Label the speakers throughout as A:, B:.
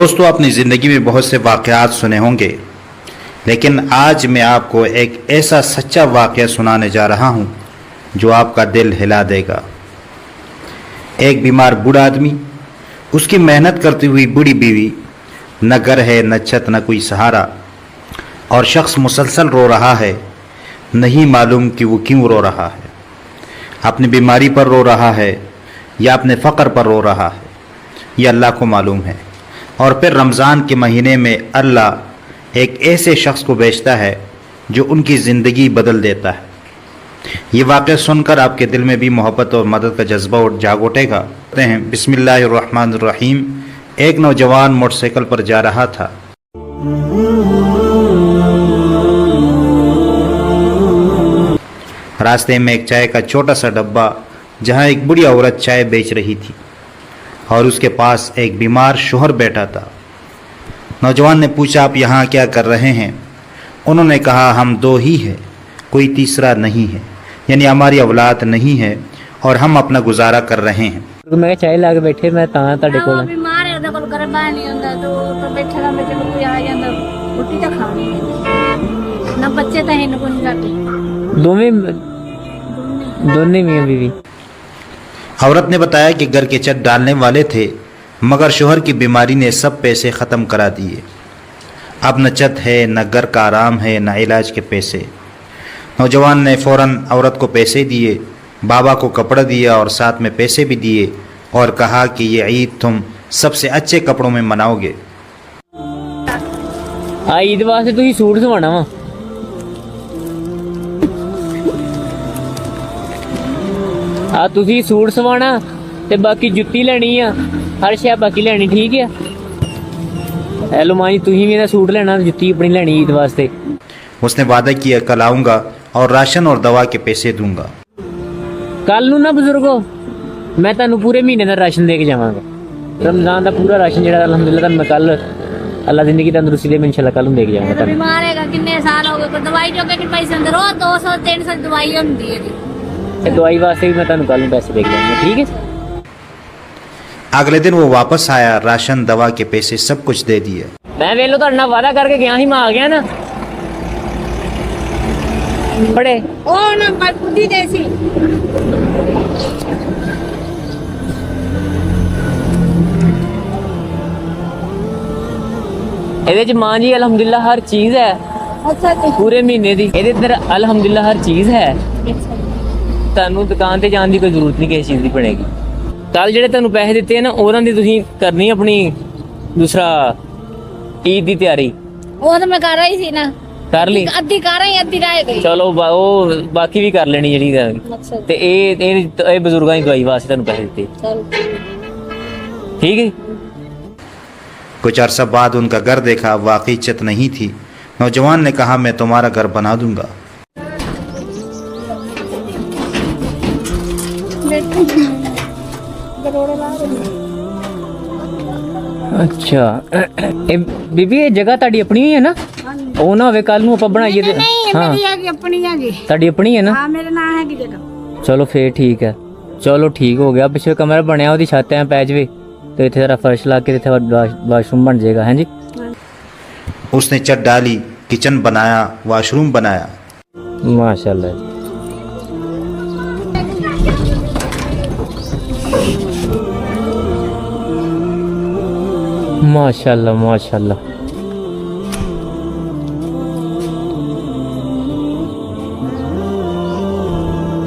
A: दोस्तों, अपनी ज़िंदगी में बहुत से वाक़यात सुने होंगे, लेकिन आज मैं आपको एक ऐसा सच्चा वाक़या सुनाने जा रहा हूँ जो आपका दिल हिला देगा। एक बीमार बूढ़ा आदमी, उसकी मेहनत करती हुई बूढ़ी बीवी, न घर है न छत न कोई सहारा, और शख्स मुसलसल रो रहा है, नहीं मालूम कि वो क्यों रो रहा है। अपनी बीमारी पर रो रहा है या अपने फ़क़र पर रो रहा है, ये अल्लाह को मालूम है। और फिर रमज़ान के महीने में अल्लाह एक ऐसे शख्स को भेजता है जो उनकी ज़िंदगी बदल देता है। ये वाक़या सुनकर आपके दिल में भी मोहब्बत और मदद का जज्बा जाग उठेगा। कहते हैं बिस्मिल्लाहिर्रहमानिर्रहीम। एक नौजवान मोटरसाइकिल पर जा रहा था। रास्ते में एक चाय का छोटा सा डब्बा जहाँ एक बूढ़ी औरत चाय बेच रही थी और उसके पास एक बीमार शौहर बैठा था। नौजवान ने पूछा, आप यहाँ क्या कर रहे हैं? उन्होंने कहा, हम दो ही हैं, कोई तीसरा नहीं है, यानी हमारी औलाद नहीं है और हम अपना गुजारा कर रहे हैं।
B: मैं चाय ला के बैठे, मैं ਤੁਹਾਡੇ ਕੋਲ
C: बीमार है, ਉਹਦੇ ਕੋਲ ਘਰ ਬਾਹਰ ਨਹੀਂ ਹੁੰਦਾ, तो बैठे ना बैठे कोई आ ਜਾਂਦਾ, ਰੋਟੀ ਤਾਂ ਖਾਣੀ ਹੈ ਨਾ, ਬੱਚੇ ਤਾਂ ਹੈ ਨਾ ਕੋਈ ਜਾਂਦੇ,
B: दोनों मियां बीवी।
A: औरत ने बताया कि घर के छत डालने वाले थे, मगर शोहर की बीमारी ने सब पैसे ख़त्म करा दिए। अब न छत है, न घर का आराम है, न इलाज के पैसे। नौजवान ने फ़ौरन औरत को पैसे दिए, बाबा को कपड़ा दिया और साथ में पैसे भी दिए और कहा कि ये ईद तुम सबसे अच्छे कपड़ों में मनाओगे।
B: ईद वास्ते तुसीं सूट सवाना वा, तुसीं सूट सवाना ते बाकी जुत्ती लेनी आ, हर शै बाकी लेनी, ठीक है। हेलो मां जी, तुसीं भी इहदा सूट लेना, जुत्ती अपनी लेनी ईद वास्ते।
A: उसने वादा किया, कल आऊँगा और राशन और दवा के पैसे दूंगा।
B: कल नूं ना बुजुर्गो, मैं तुहानूं पूरे महीने दा राशन दे के जावांगा। रमजान दा पूरा राशन जिहड़ा अल्हम्दुलिल्लाह तुहानूं मैं कल अल्लाह जिंदगी तंदुरुस्ती दे इंशाअल्लाह कल नूं दे के जावांगा।
C: तो बीमार है, कितने साल हो गए, कोई दवाई जो के पैसे अंदर हो, 200-300 दवाई होती है,
B: दवाई वास्ते भी मैं तुहानूं कल नूं पैसे दे के जाऊंगा, ठीक है।
A: अगले दिन वो वापस आया, राशन दवा के पैसे सब कुछ दे दिए।
B: मैं वेलो तुहाडे नाल वादा करके गया ही, मैं आ गया ना बड़े
C: ओ ना बुद्धि जैसी।
B: ਇਹਦੇ ਚ ਮਾਂ ਜੀ ਅਲਹਮਦੁਲਿल्लाह हर चीज है,
C: अच्छा जी,
B: पूरे महीने ਦੀ ਇਹਦੇ ਅੰਦਰ ਅਲਹਮਦੁਲਿल्लाह हर चीज है। ਤੁਹਾਨੂੰ ਦੁਕਾਨ ਤੇ ਜਾਣ ਦੀ ਕੋਈ ਜ਼ਰੂਰਤ ਨਹੀਂ, ਕਿਸੇ ਚੀਜ਼ ਦੀ ਬਣੇਗੀ। ਕੱਲ ਜਿਹੜੇ ਤੁਹਾਨੂੰ ਪੈਸੇ ਦਿੱਤੇ ਨਾ, ਉਹਨਾਂ ਦੀ ਤੁਸੀਂ ਕਰਨੀ ਆਪਣੀ ਦੂਸਰਾ ਈਦ ਦੀ ਤਿਆਰੀ।
C: ਉਹ ਤਾਂ ਮੈਂ ਕਰ ਰਹੀ ਸੀ ਨਾ,
B: ਕਰ ਲਈ,
C: ਅੱਧੀ ਕਰ ਰਹੀ, ਅੱਧੀ ਰਹਿ ਗਈ।
B: ਚਲੋ ਉਹ ਬਾਕੀ ਵੀ ਕਰ ਲੈਣੀ ਜਿਹੜੀ।
C: ਅੱਛਾ
B: ਤੇ ਇਹ ਬਜ਼ੁਰਗਾਂ ਦੀ ਦਵਾਈ ਵਾਸਤੇ ਤੁਹਾਨੂੰ ਪੈਸੇ ਦਿੱਤੇ,
C: चल,
B: ठीक है।
A: कुछ अरसा बाद उनका घर देखा, वाकई छत नहीं थी। नौजवान ने कहा, मैं तुम्हारा घर बना दूंगा।
B: अच्छा ਬੀਬੀ, ਇਹ ਜਗ੍ਹਾ ਤੁਹਾਡੀ ਆਪਣੀ ਹੀ ਹੈ ਨਾ? ਉਹ ਨਾ ਹੋਵੇ ਕੱਲ ਨੂੰ ਆਪਾਂ ਬਣਾਈਏ ਤੇ।
C: ਨਹੀਂ
B: ਹਾਂ,
C: ਮੇਰੀ ਹੈਗੀ, ਆਪਣੀ ਹੈਗੀ।
B: ਤੁਹਾਡੀ ਆਪਣੀ ਹੈ ਨਾ?
C: ਹਾਂ, ਮੇਰੇ ਨਾਂ ਹੈਗੀ ਜਗ੍ਹਾ।
B: ਚਲੋ ਫੇਰ ਠੀਕ ਹੈ, ਚਲੋ ਠੀਕ ਹੋ ਗਿਆ। ਪਿੱਛੇ ਕਮਰਾ ਬਣਿਆ, ਉਹਦੀ ਛੱਤ ਐ ਪੈ ਜਾਵੇ ਤੇ ਇੱਥੇ ਜਰਾ ਫਰਸ਼ ਲਾ ਕੇ ਇੱਥੇ ਵਾਸ਼ਰੂਮ ਬਣ ਜਾਏਗਾ। ਹਾਂਜੀ,
A: उसने छत डाली, किचन बनाया, वॉशरूम बनाया।
B: माशाल्लाह जी। माशाल्लाह माशाल्लाह।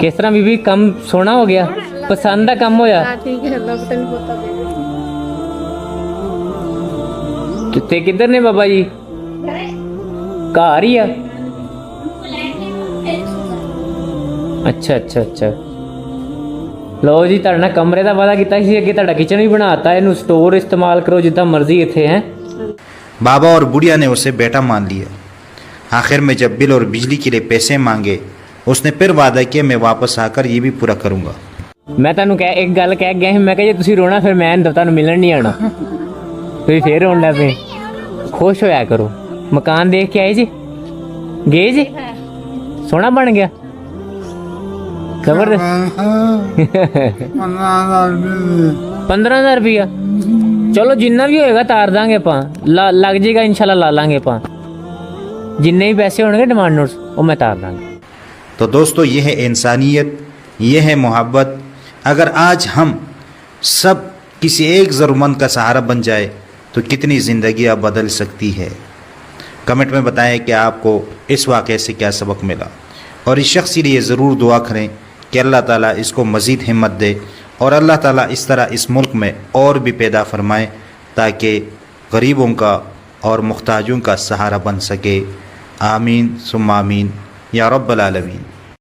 B: किस तरह बीबी काम सोना हो गया? पसंद का काम होया?
C: ठीक है, लोग तो नहीं पता।
B: ते किधर ने बाबा जी? घर ही आ? अच्छा अच्छा अच्छा। लो जी, ਤੁਹਾਡੇ ਨਾਲ ਕਮਰੇ ਦਾ ਵਾਅਦਾ ਕੀਤਾ ਸੀ, ਅੱਗੇ ਤੁਹਾਡਾ ਕਿਚਨ ਵੀ ਬਣਾਤਾ, ਇਹਨੂੰ ਸਟੋਰ ਇਸਤੇਮਾਲ ਕਰੋ ਜਿੱਦਾਂ ਮਰਜ਼ੀ ਇੱਥੇ ਹੈ।
A: बाबा और बुढ़िया ने उसे बेटा मान लिया। आखिर में जब बिल और बिजली के लिए पैसे मांगे, उसने फिर वादा किया, मैं वापस आकर ये भी पूरा करूंगा।
B: मैं ਤੁਹਾਨੂੰ ਇੱਕ ਗੱਲ ਕਹਿ ਗਿਆ ਸੀ, ਮੈਂ ਕਿਹਾ ਜੇ ਤੁਸੀਂ ਰੋਣਾ ਫਿਰ ਮੈਂ ਤੁਹਾਨੂੰ ਮਿਲਣ ਨਹੀਂ ਆਣਾ। ਤੁਸੀਂ ਫੇਰ ਰੋਣ ਲੱਗ ਪਏ। ਖੁਸ਼ ਹੋਇਆ ਕਰੋ। ਮਕਾਨ ਦੇਖ ਕੇ ਆਏ ਜੀ? ਗਏ ਜੀ? ਸੋਹਣਾ ਬਣ ਗਿਆ? ਜ਼ਬਰਦਸਤ। 15,000 रुपया। ਚਲੋ ਜਿੰਨਾ ਵੀ ਹੋਏਗਾ ਤਾਰ ਦਾਂਗੇ ਆਪਾਂ, ਲੱਗ ਜਾਏਗਾ ਇਨਸ਼ਾਅੱਲਾ, ਲਾ ਲਾਂਗੇ ਆਪਾਂ, ਜਿੰਨੇ ਵੀ ਪੈਸੇ ਹੋਣਗੇ डिमांड नोट्स वो मैं तार दांगे।
A: तो दोस्तों ये है इंसानियत, ये है मोहब्बत। अगर आज हम सब किसी एक ज़रूरतमंद का सहारा बन जाए तो कितनी ज़िंदगियाँ बदल सकती है। कमेंट में बताएं कि आपको इस वाक़े से क्या सबक मिला, और इस शख्स के लिए ज़रूर दुआ करें कि अल्लाह ताला इसको मज़ीद हिम्मत दे और अल्लाह ताला इस तरह इस मुल्क में और भी पैदा फरमाए ताकि गरीबों का और मुख्ताजों का सहारा बन सके। आमीन सुम्मा आमीन या रब्बल आलमीन।